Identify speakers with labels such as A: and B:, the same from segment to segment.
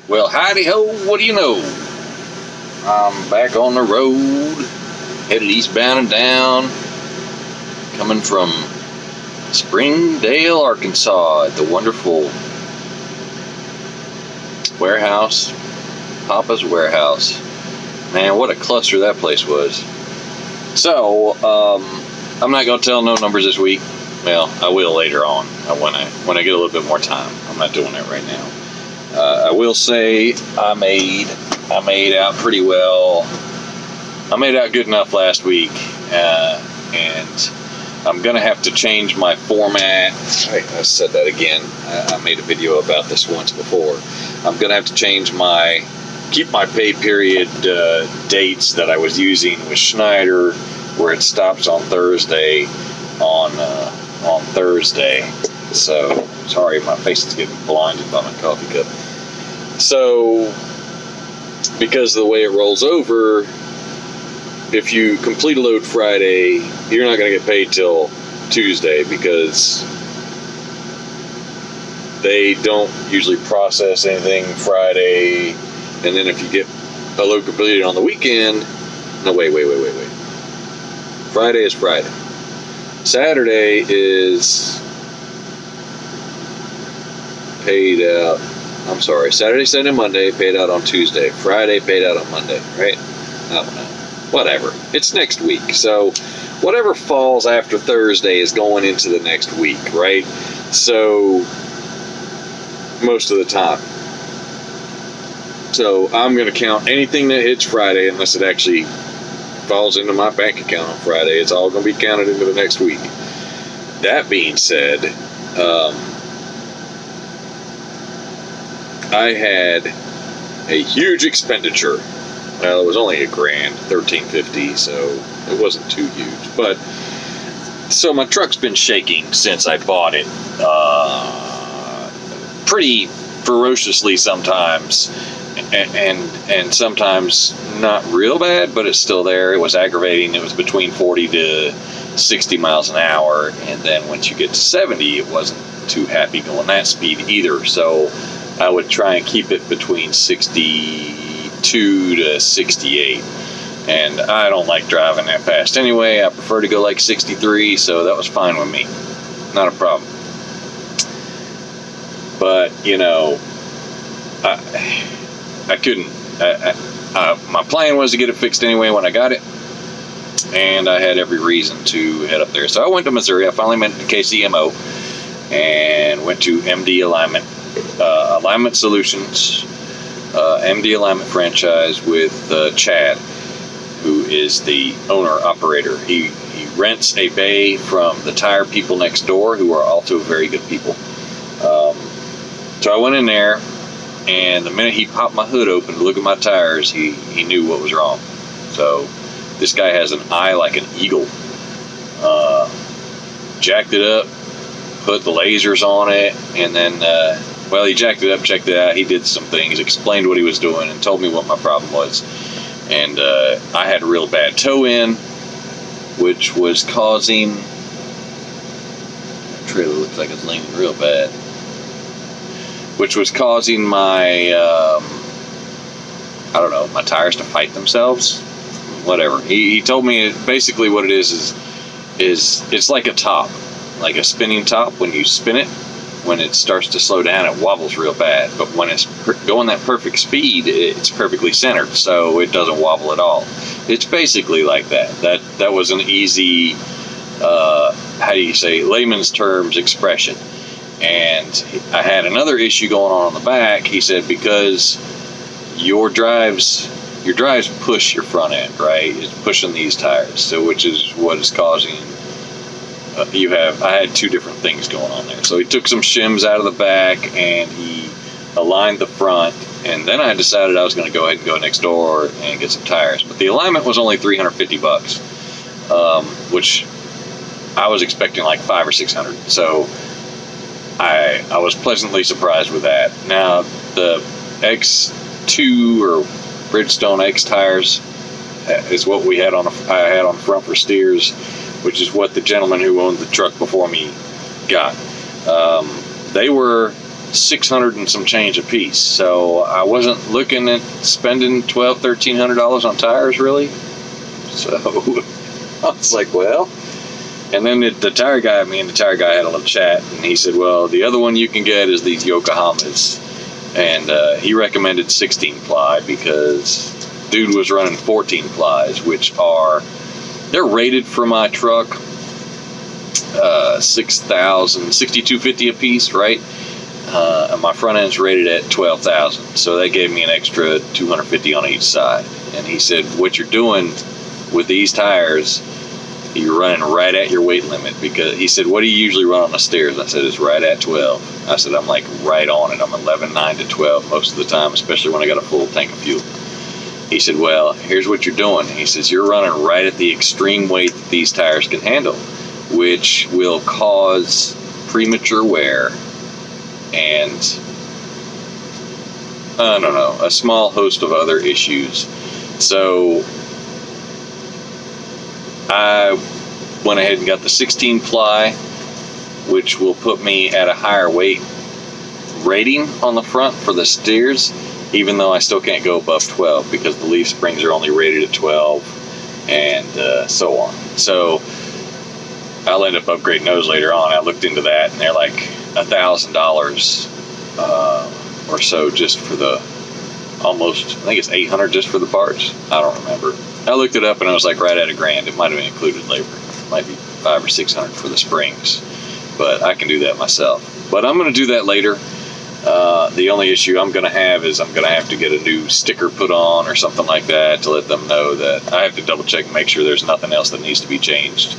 A: Well, howdy ho, what do you know? I'm back on the road, headed eastbound and down, coming from Springdale, Arkansas, at the wonderful warehouse, Papa's Warehouse. Man, what a cluster that place was. So, I'm not going to tell no numbers this week. Well, I will later on, when I get a little bit more time. I'm not doing that right now. I will say I made out pretty well. I made out good enough last week, and I'm gonna have to change my format. I said that again. I made a video about this once before. I'm gonna have to keep my pay period dates that I was using with Schneider, where it stops on Thursday, on Thursday. So, sorry, my face is getting blinded by my coffee cup. So, because of the way it rolls over, if you complete a load Friday, you're not going to get paid till Tuesday, because they don't usually process anything Friday. And then if you get a load completed on the weekend, no, wait. Friday is Friday. Saturday is paid out. I'm sorry, Saturday, Sunday, Monday, paid out on Tuesday. Friday, paid out on Monday, right? I don't know. Whatever. It's next week. So, whatever falls after Thursday is going into the next week, right? So, most of the time. So, I'm going to count anything that hits Friday, unless it actually falls into my bank account on Friday. It's all going to be counted into the next week. That being said, I had a huge expenditure. Well, it was only $1,000, $1,350, so it wasn't too huge. But so my truck's been shaking since I bought it, pretty ferociously sometimes, and sometimes not real bad, but it's still there. It was aggravating. It was between 40 to 60 miles an hour, and then once you get to 70, it wasn't too happy going that speed either. So I would try and keep it between 62 to 68. And I don't like driving that fast anyway. I prefer to go like 63, so that was fine with me. Not a problem. But, you know, I couldn't. My plan was to get it fixed anyway when I got it. And I had every reason to head up there. So I went to Missouri. I finally went to KCMO and went to MD Alignment. Alignment Solutions, MD Alignment franchise with Chad, who is the owner-operator. He rents a bay from the tire people next door, who are also very good people. So I went in there, and the minute he popped my hood open to look at my tires, he knew what was wrong. So this guy has an eye like an eagle. Jacked it up, put the lasers on it, and then well, he jacked it up, checked it out, he did some things, explained what he was doing, and told me what my problem was. And I had a real bad toe in, which was causing... The trailer looks like it's leaning real bad. Which was causing my, I don't know, my tires to fight themselves. Whatever. He told me basically what it is it's like a top. Like a spinning top. When you spin it, when it starts to slow down, it wobbles real bad. But when it's going that perfect speed, it's perfectly centered, so it doesn't wobble at all. It's basically like that. That was an easy, how do you say, layman's terms expression. And I had another issue going on the back. He said, because your drives push your front end, right? It's pushing these tires, so which is what is causing. I had two different things going on there. So he took some shims out of the back and he aligned the front, and then I decided I was going to go ahead and go next door and get some tires. But the alignment was only $350, which I was expecting like $500 or $600. So I was pleasantly surprised with that. Now the X2 or Bridgestone X tires is what I had on the front for steers, which is what the gentleman who owned the truck before me got. They were $600 and some change a piece. So I wasn't looking at spending $1,200-$1,300 on tires really. So I was like, well. And then the tire guy, me and the tire guy had a little chat, and he said, well, the other one you can get is these Yokohamas. And he recommended 16 ply because dude was running 14 plies, which they're rated for my truck 6,250 a piece, right? And my front end's rated at 12,000, so they gave me an extra 250 on each side. And he said, what you're doing with these tires, you're running right at your weight limit. Because he said, what do you usually run on the stairs? I said, it's right at 12. I said, I'm like right on it. I'm 11.9 to 12 most of the time, especially when I got a full tank of fuel. He said, well, here's what you're doing. He says, you're running right at the extreme weight that these tires can handle, which will cause premature wear and I don't know, a small host of other issues. So I went ahead and got the 16 ply, which will put me at a higher weight rating on the front for the steers, even though I still can't go above 12 because the leaf springs are only rated at 12 and so on. So I'll end up upgrading those later on. I looked into that and they're like $1,000 or so just for the almost, I think it's $800 just for the parts. I don't remember. I looked it up and it was like right at $1,000. It might have been included labor. It might be $500 or $600 for the springs, but I can do that myself. But I'm going to do that later. The only issue I'm going to have is I'm going to have to get a new sticker put on or something like that to let them know that I have to double check and make sure there's nothing else that needs to be changed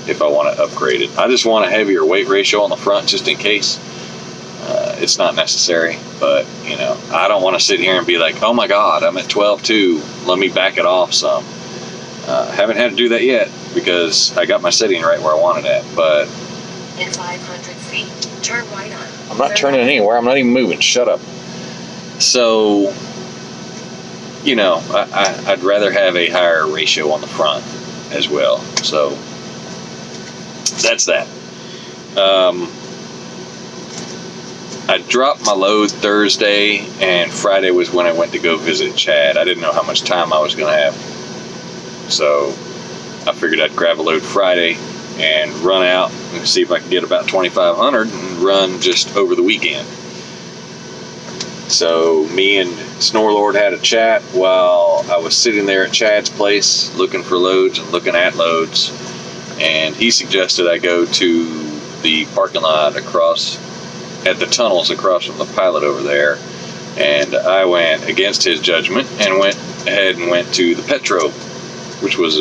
A: if I want to upgrade it. I just want a heavier weight ratio on the front just in case. It's not necessary, but you know, I don't want to sit here and be like, oh my God, I'm at 12.2. Let me back it off some. Haven't had to do that yet because I got my setting right where I want it at. But
B: in 500 feet, turn right on.
A: I'm not turning anywhere. I'm not even moving. Shut up. So, you know, I'd rather have a higher ratio on the front as well. So that's that. I dropped my load Thursday, and Friday was when I went to go visit Chad. I didn't know how much time I was going to have, so I figured I'd grab a load Friday and run out and see if I could get about 2,500 and run just over the weekend. So me and Snorlord had a chat while I was sitting there at Chad's place looking for loads and looking at loads, and he suggested I go to the parking lot across at the tunnels across from the Pilot over there, and I went against his judgment and went ahead and went to the Petro, which was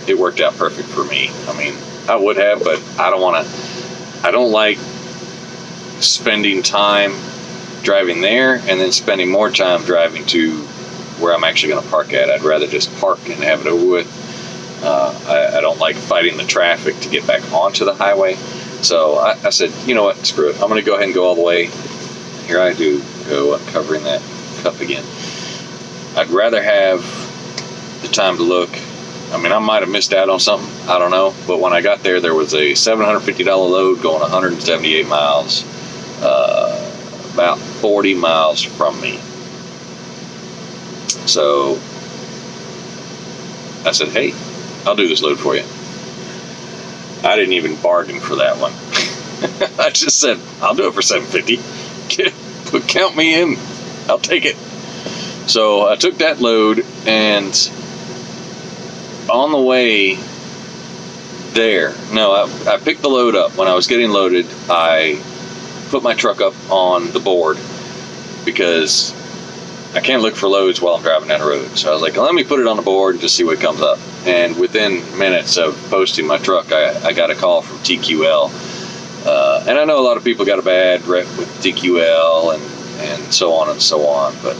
A: it worked out perfect for me. I mean, I would have, but I don't like spending time driving there and then spending more time driving to where I'm actually going to park at. I'd rather just park and have it over with. I don't like fighting the traffic to get back onto the highway. So I said, you know what, screw it. I'm going to go ahead and go all the way. Here I do go uncovering that cup again. I'd rather have the time to look. I mean, I might have missed out on something. I don't know. But when I got there, there was a $750 load going 178 miles, about 40 miles from me. So I said, hey, I'll do this load for you. I didn't even bargain for that one. I just said, I'll do it for $750. Count me in. I'll take it. So I took that load, and on the way there, I picked the load up. When I was getting loaded, I put my truck up on the board because I can't look for loads while I'm driving down the road. So I was like, let me put it on the board and just see what comes up. And within minutes of posting my truck, I got a call from TQL. And I know a lot of people got a bad rep with TQL and so on and so on, but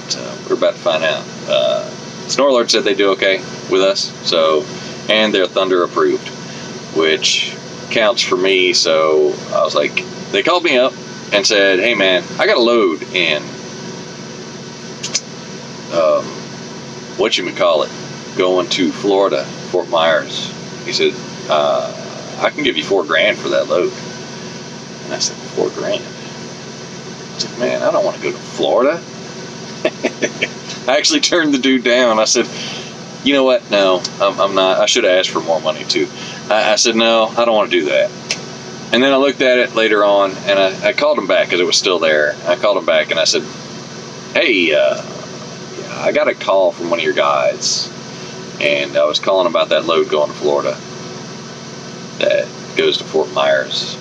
A: we're about to find out. Snorlord said they do okay with us, so, and they're Thunder approved, which counts for me. So I was like, they called me up and said, hey man, I got a load in going to Florida, Fort Myers. He said, I can give you $4,000 for that load. And I said, $4,000? I said, man, I don't want to go to Florida. I actually turned the dude down. I said, you know what? No, I'm not. I should have asked for more money too. I said, no, I don't want to do that. And then I looked at it later on, and I called him back because it was still there. I called him back and I said, hey, I got a call from one of your guys, and I was calling about that load going to Florida that goes to Fort Myers.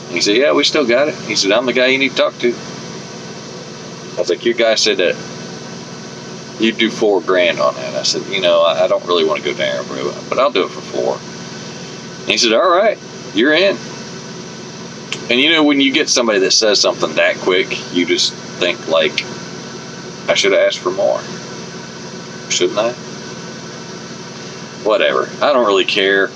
A: And he said, yeah, we still got it. He said, I'm the guy you need to talk to. I was like, your guy said that you'd do $4,000 on that. I said, you know, I don't really want to go down, but I'll do it for $4,000. And he said, all right, you're in. And you know, when you get somebody that says something that quick, you just think like, I should have asked for more. Shouldn't I? Whatever. I don't really care.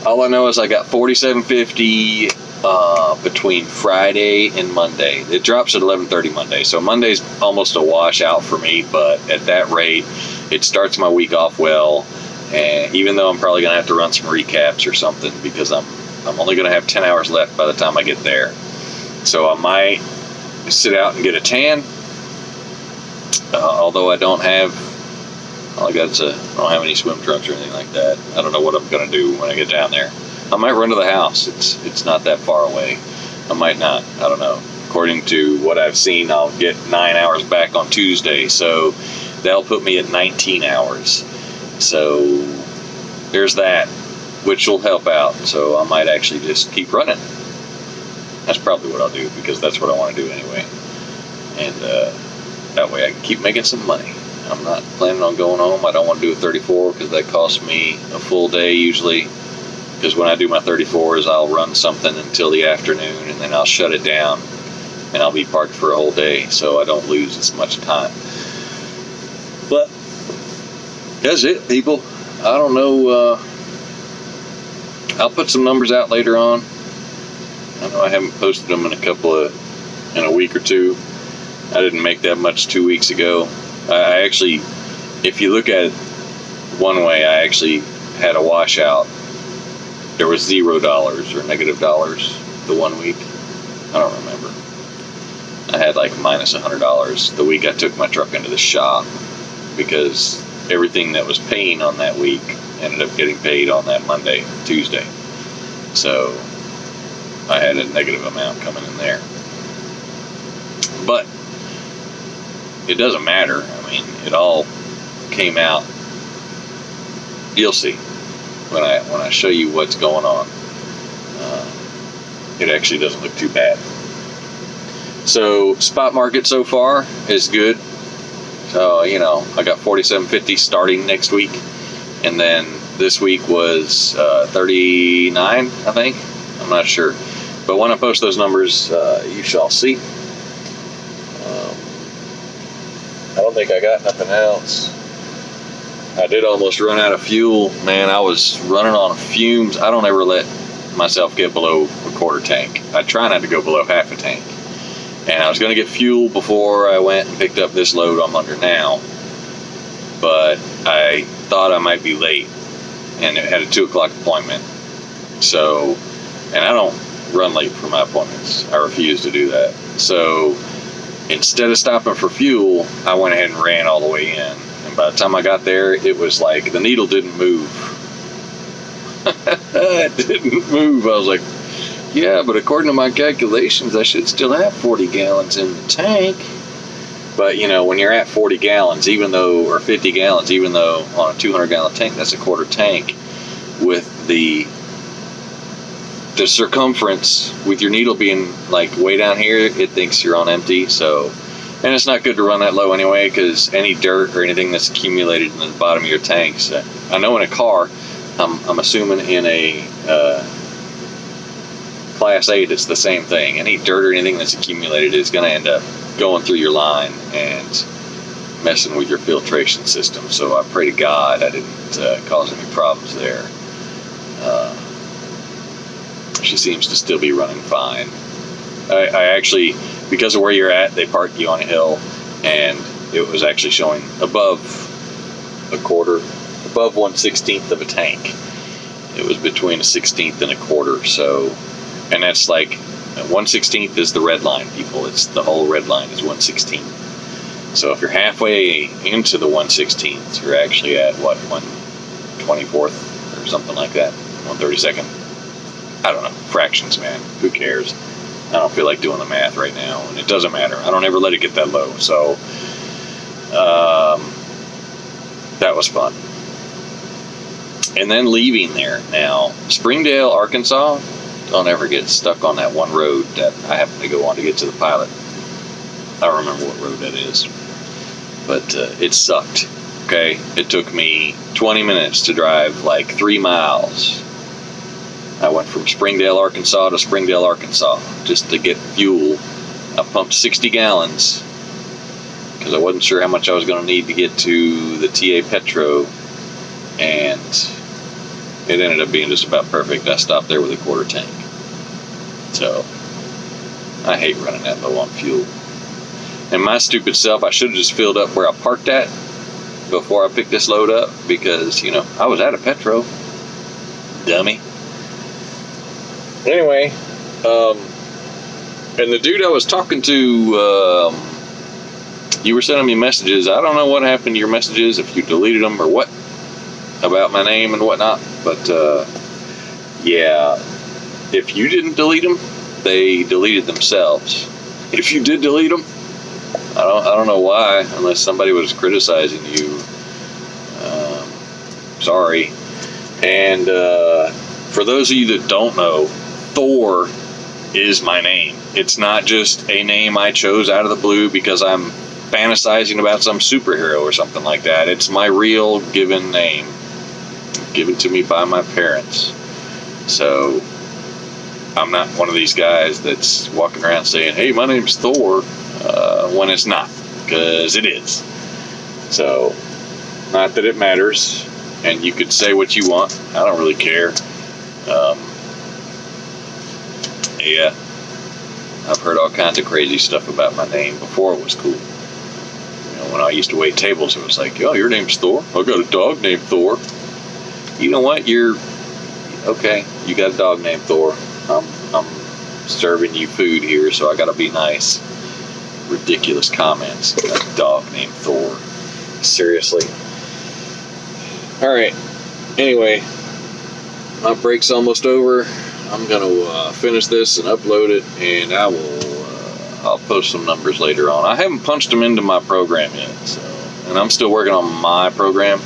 A: All I know is I got $47.50 between Friday and Monday. It drops at 11:30 Monday, so Monday's almost a washout for me. But at that rate, it starts my week off well. And even though I'm probably gonna have to run some recaps or something because I'm only gonna have 10 hours left by the time I get there, so I might sit out and get a tan. Although I don't have. All I got is I don't have any swim trunks or anything like that. I don't know what I'm gonna do when I get down there. I might run to the house. It's not that far away. I might not. I don't know. According to what I've seen, I'll get 9 hours back on Tuesday, so that'll put me at 19 hours. So there's that, which will help out. So I might actually just keep running. That's probably what I'll do because that's what I want to do anyway. And that way I can keep making some money. I'm not planning on going home. I don't want to do a 34 because that costs me a full day usually. Because when I do my 34s, I'll run something until the afternoon and then I'll shut it down and I'll be parked for a whole day so I don't lose as much time. But that's it, people. I don't know. I'll put some numbers out later on. I know I haven't posted them in a week or two. I didn't make that much 2 weeks ago. I actually, if you look at it one way, I actually had a washout. There was $0 or -$dollars the 1 week. I don't remember. I had like -$100 the week I took my truck into the shop because everything that was paying on that week ended up getting paid on that Monday, Tuesday. So I had a negative amount coming in there. But it doesn't matter. I mean, it all came out. You'll see when I show you what's going on. It actually doesn't look too bad. So spot market so far is good. So you know, I got $47.50 starting next week, and then this week was 39, I think. I'm not sure, but when I post those numbers, you shall see. I don't think I got nothing else. I did almost run out of fuel. Man, I was running on fumes. I don't ever let myself get below a quarter tank. I try not to go below half a tank. And I was going to get fuel before I went and picked up this load I'm under now. But I thought I might be late. And it had a 2 o'clock appointment. So, and I don't run late for my appointments. I refuse to do that. So instead of stopping for fuel, I went ahead and ran all the way in. And by the time I got there, it was like the needle didn't move. It didn't move. I was like, yeah, but according to my calculations, I should still have 40 gallons in the tank. But, you know, when you're at 40 gallons, or 50 gallons, even though on a 200-gallon tank, that's a quarter tank, with the circumference, with your needle being like way down here, it thinks you're on empty. So, and it's not good to run that low anyway, because any dirt or anything that's accumulated in the bottom of your tanks, I know in a car, I'm assuming in a Class 8, it's the same thing. Any dirt or anything that's accumulated is going to end up going through your line and messing with your filtration system. So I pray to God I didn't cause any problems there. She seems to still be running fine. I actually, because of where you're at, they park you on a hill, and it was actually showing above 1/16 of a tank. It was between a 1/16 and a quarter. So, and that's like And 1/16 is the red line, people. It's the whole red line is 1/16. So if you're halfway into the 1/16th, you're actually at what, 1/24th or something like that, 1/32nd. I don't know, fractions, man. Who cares? I don't feel like doing the math right now, and it doesn't matter. I don't ever let it get that low. So that was fun. And then leaving there. Now, Springdale, Arkansas. Don't ever get stuck on that one road that I happen to go on to get to the pilot. I don't remember what road that is, but it sucked. Okay, it took me 20 minutes to drive like 3 miles. I went from Springdale, Arkansas to Springdale, Arkansas just to get fuel. I pumped 60 gallons because I wasn't sure how much I was going to need to get to the TA Petro, and it ended up being just about perfect. I stopped there with a quarter tank. So I hate running that low on fuel. And my stupid self, I should have just filled up where I parked at before I picked this load up, because, you know, I was at a Petro. Dummy. Anyway, and the dude I was talking to, you were sending me messages. I don't know what happened to your messages, if you deleted them or what, about my name and whatnot. But yeah, if you didn't delete them, they deleted themselves. If you did delete them, I don't know why, unless somebody was criticizing you. Sorry. And for those of you that don't know, Thor is my name. It's not just a name I chose out of the blue because I'm fantasizing about some superhero or something like that. It's my real given name, given to me by my parents. So I'm not one of these guys that's walking around saying, hey, my name's Thor, when it's not, because it is. So, not that it matters, and you could say what you want. I don't really care. Yeah, I've heard all kinds of crazy stuff about my name before it was cool. You know, when I used to wait tables, it was like, oh, your name's Thor? I got a dog named Thor. You know what? You're okay. You got a dog named Thor. I'm serving you food here, so I gotta be nice. Ridiculous comments. Got a dog named Thor. Seriously. Alright. Anyway, my break's almost over. I'm gonna finish this and upload it, and I'll post some numbers later on. I haven't punched them into my program yet, so, and I'm still working on my program.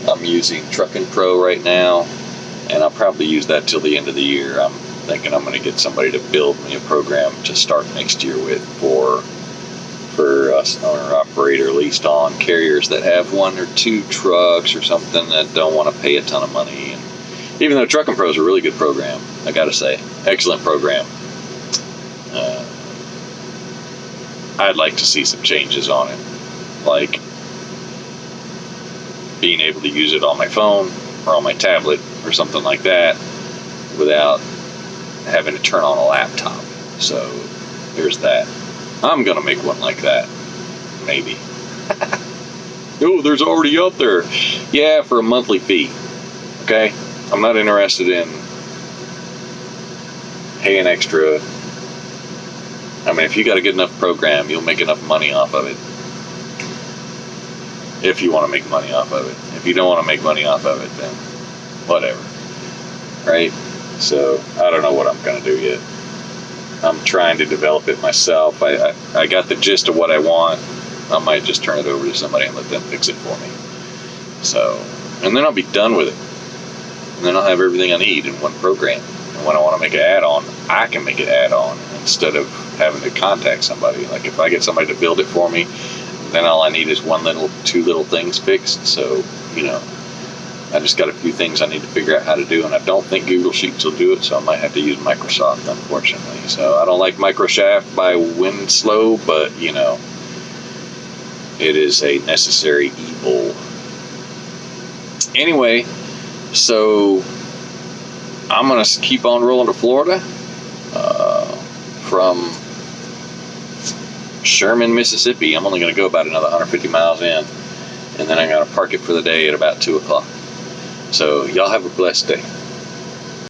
A: I'm using Truckin' Pro right now, and I'll probably use that till the end of the year. I'm thinking I'm going to get somebody to build me a program to start next year with for us owner-operator leased on carriers that have 1 or 2 trucks or something that don't want to pay a ton of money. And even though Truckin' Pro is a really good program, I got to say, excellent program, I'd like to see some changes on it, like being able to use it on my phone or on my tablet or something like that without having to turn on a laptop. So there's that. I'm gonna make one like that, maybe. Oh, there's already out there. Yeah, for a monthly fee. Okay, I'm not interested in paying extra. I mean, if you got a good enough program, you'll make enough money off of it. If you want to make money off of it. If you don't want to make money off of it, then whatever. Right? So, I don't know what I'm going to do yet. I'm trying to develop it myself. I got the gist of what I want. I might just turn it over to somebody and let them fix it for me. So, and then I'll be done with it. And then I'll have everything I need in one program. And when I want to make an add-on, I can make an add-on instead of having to contact somebody. Like if I get somebody to build it for me, then all I need is 2 little things fixed. So, you know, I just got a few things I need to figure out how to do, and I don't think Google Sheets will do it, so I might have to use Microsoft, unfortunately. So I don't like Microshaft by Winslow, but, you know, it is a necessary evil. Anyway, so I'm going to keep on rolling to Florida from Sherman, Mississippi. I'm only going to go about another 150 miles in, and then I'm going to park it for the day at about 2 o'clock. So y'all have a blessed day.